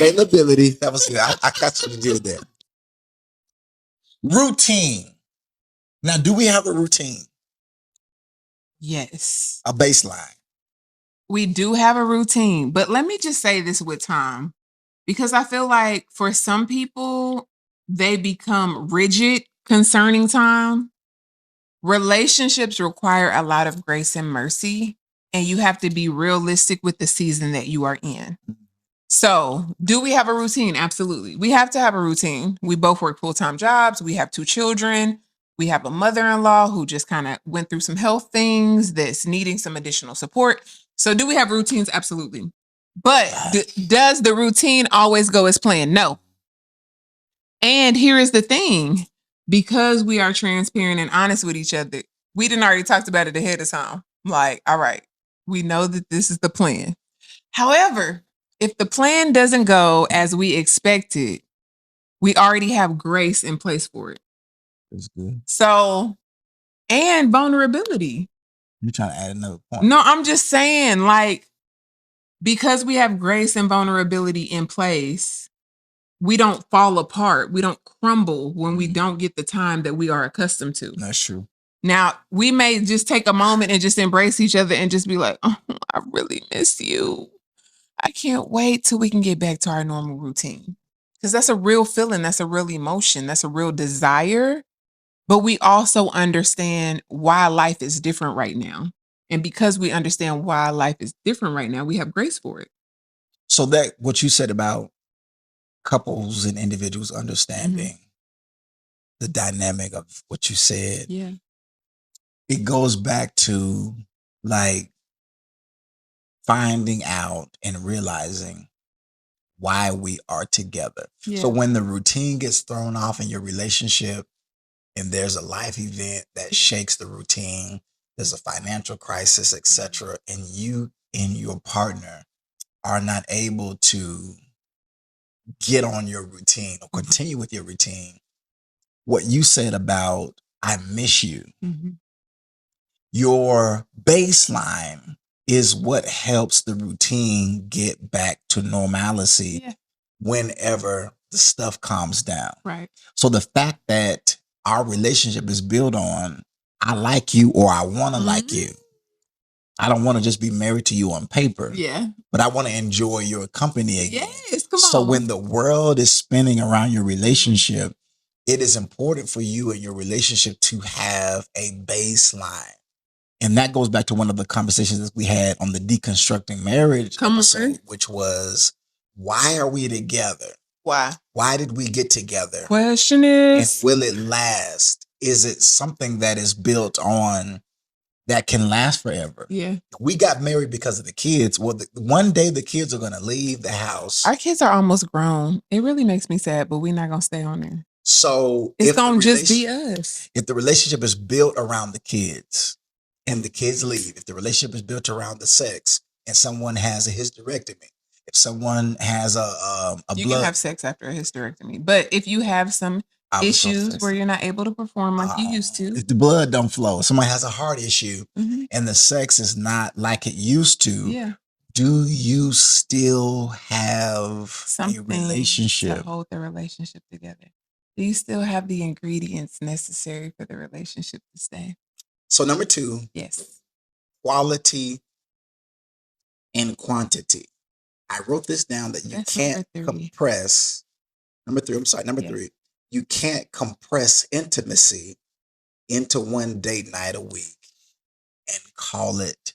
Availability. That was good. I got you to do that. Routine. Now, do we have a routine? Yes. A baseline. We do have a routine, but let me just say this with time, because I feel like for some people, they become rigid concerning time. Relationships require a lot of grace and mercy, and you have to be realistic with the season that you are in. So, do we have a routine? Absolutely. We have to have a routine. We both work full-time jobs. We have 2 children. We have a mother-in-law who just kind of went through some health things that's needing some additional support. So, do we have routines? Absolutely. But does the routine always go as planned? No. And here is the thing. Because we are transparent and honest with each other, we didn't already talked about it ahead of time. Like, all right, we know that this is the plan. However, if the plan doesn't go as we expected, we already have grace in place for it. That's good. So, and vulnerability. You're trying to add another point. No, I'm just saying, like, because we have grace and vulnerability in place, we don't fall apart. We don't crumble when we don't get the time that we are accustomed to. That's true. Now, we may just take a moment and just embrace each other and just be like, oh, I really miss you. I can't wait till we can get back to our normal routine. Because that's a real feeling. That's a real emotion. That's a real desire. But we also understand why life is different right now. And because we understand why life is different right now, we have grace for it. So that what you said about couples and individuals understanding the dynamic of what you said. Yeah. It goes back to like finding out and realizing why we are together. Yeah. So when the routine gets thrown off in your relationship and there's a life event that shakes the routine, there's a financial crisis, etc., and you and your partner are not able to get on your routine or continue with your routine, what you said about I miss you, your baseline is what helps the routine get back to normalcy whenever the stuff calms down. Right. So the fact that our relationship is built on I like you or I want to like you. I don't want to just be married to you on paper. Yeah. But I want to enjoy your company again. Yes, come on. So when the world is spinning around your relationship, it is important for you and your relationship to have a baseline. And that goes back to one of the conversations that we had on the deconstructing marriage episode, which was, why are we together? Why? Why did we get together? Question is, and will it last? Is it something that is built on that can last forever? Yeah. We got married because of the kids. Well, one day the kids are going to leave the house. Our kids are almost grown. It really makes me sad, but we're not going to stay on there. So it's going to just be us. If the relationship is built around the kids and the kids leave, if the relationship is built around the sex and someone has a hysterectomy, if someone has you can have sex after a hysterectomy, but if you have some issues where you're not able to perform like you used to, if the blood don't flow, someone has a heart issue and the sex is not like it used to, do you still have something a relationship to hold the relationship together? Do you still have the ingredients necessary for the relationship to stay? So number 2, yes, quality and quantity. I wrote this down that you can't compress. Number 3, I'm sorry, number 3. You can't compress intimacy into one date night a week and call it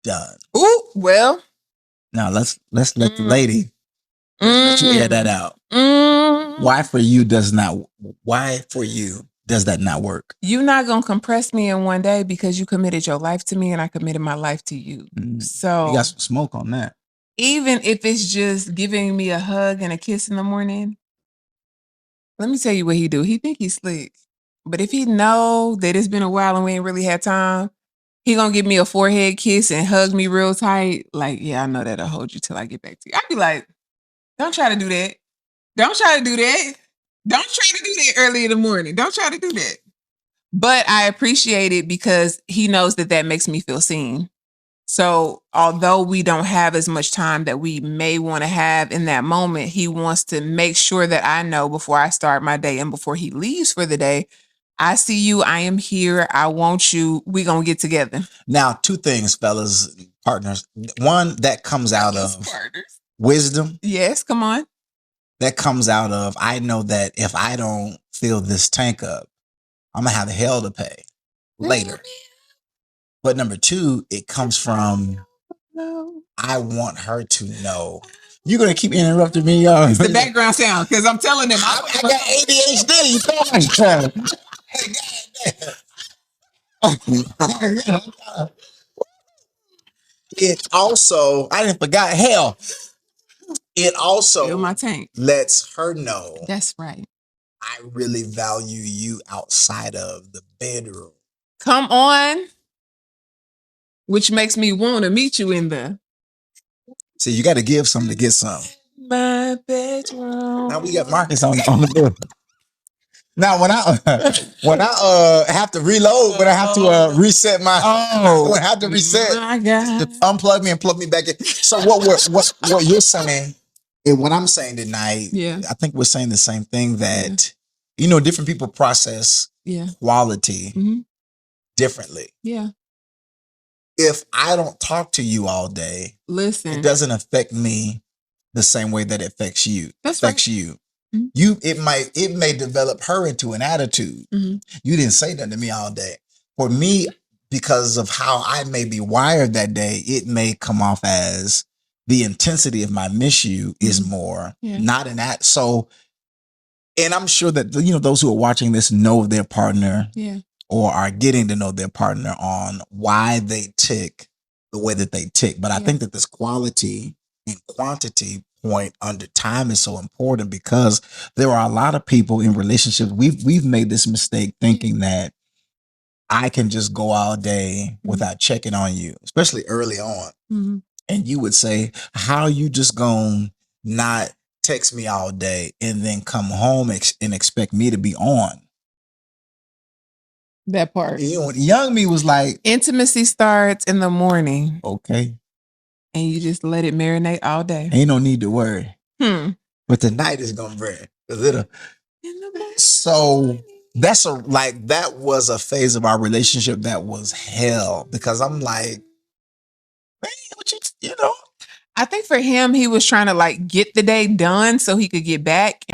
done. Ooh, well. Now let's let the lady let you air that out. Why for you does that not work? You're not gonna compress me in one day because you committed your life to me and I committed my life to you. So you got some smoke on that. Even if it's just giving me a hug and a kiss in the morning, let me tell you what he do. He think he's slick. But if he know that it's been a while and we ain't really had time, he gonna give me a forehead kiss and hug me real tight. Like, yeah, I know that'll hold you till I get back to you. I'd be like, don't try to do that. Don't try to do that. Don't try to do that early in the morning. Don't try to do that. But I appreciate it because he knows that makes me feel seen. So, although we don't have as much time that we may want to have in that moment, he wants to make sure that I know before I start my day and before he leaves for the day, I see you, I am here, I want you, we going to get together. Now, two things, fellas, partners. One, that comes out of wisdom. Yes, come on. That comes out of, I know that if I don't fill this tank up, I'm going to have hell to pay later. But number two, it comes from, I want her to know. You're going to keep interrupting me, y'all. It's the background sound because I'm telling them I got ADHD. You know? It also, I didn't forgot, hell, it also fill my tank. lets her know. That's right. I really value you outside of the bedroom. Come on. Which makes me want to meet you in the. See, you got to give some to get some. My bedroom. Now we got Marcus on the board. Now when I have to reload, when I have to reset my, when I have to reset, unplug me and plug me back in. So what you're saying and what I'm saying tonight, yeah, I think we're saying the same thing, that you know, different people process quality differently. Yeah. If I don't talk to you all day, listen, it doesn't affect me the same way that it affects you. That's affects right. you. It may develop her into an attitude. You didn't say that to me all day. For me, because of how I may be wired that day, it may come off as the intensity of my miss you is more, not in that. So, and I'm sure that, you know, those who are watching this know their partner, or are getting to know their partner on why they tick the way that they tick. But I think that this quality and quantity point under time is so important, because there are a lot of people in relationships. We've made this mistake thinking that I can just go all day without checking on you, especially early on. And you would say, how you just gonna not text me all day and then come home and expect me to be on? That part. You know, young me was like, intimacy starts in the morning. Okay. And you just let it marinate all day. Ain't no need to worry. But tonight is gonna bring. So that was a phase of our relationship that was hell, because I'm like, man, what you know? I think for him, he was trying to like get the day done so he could get back.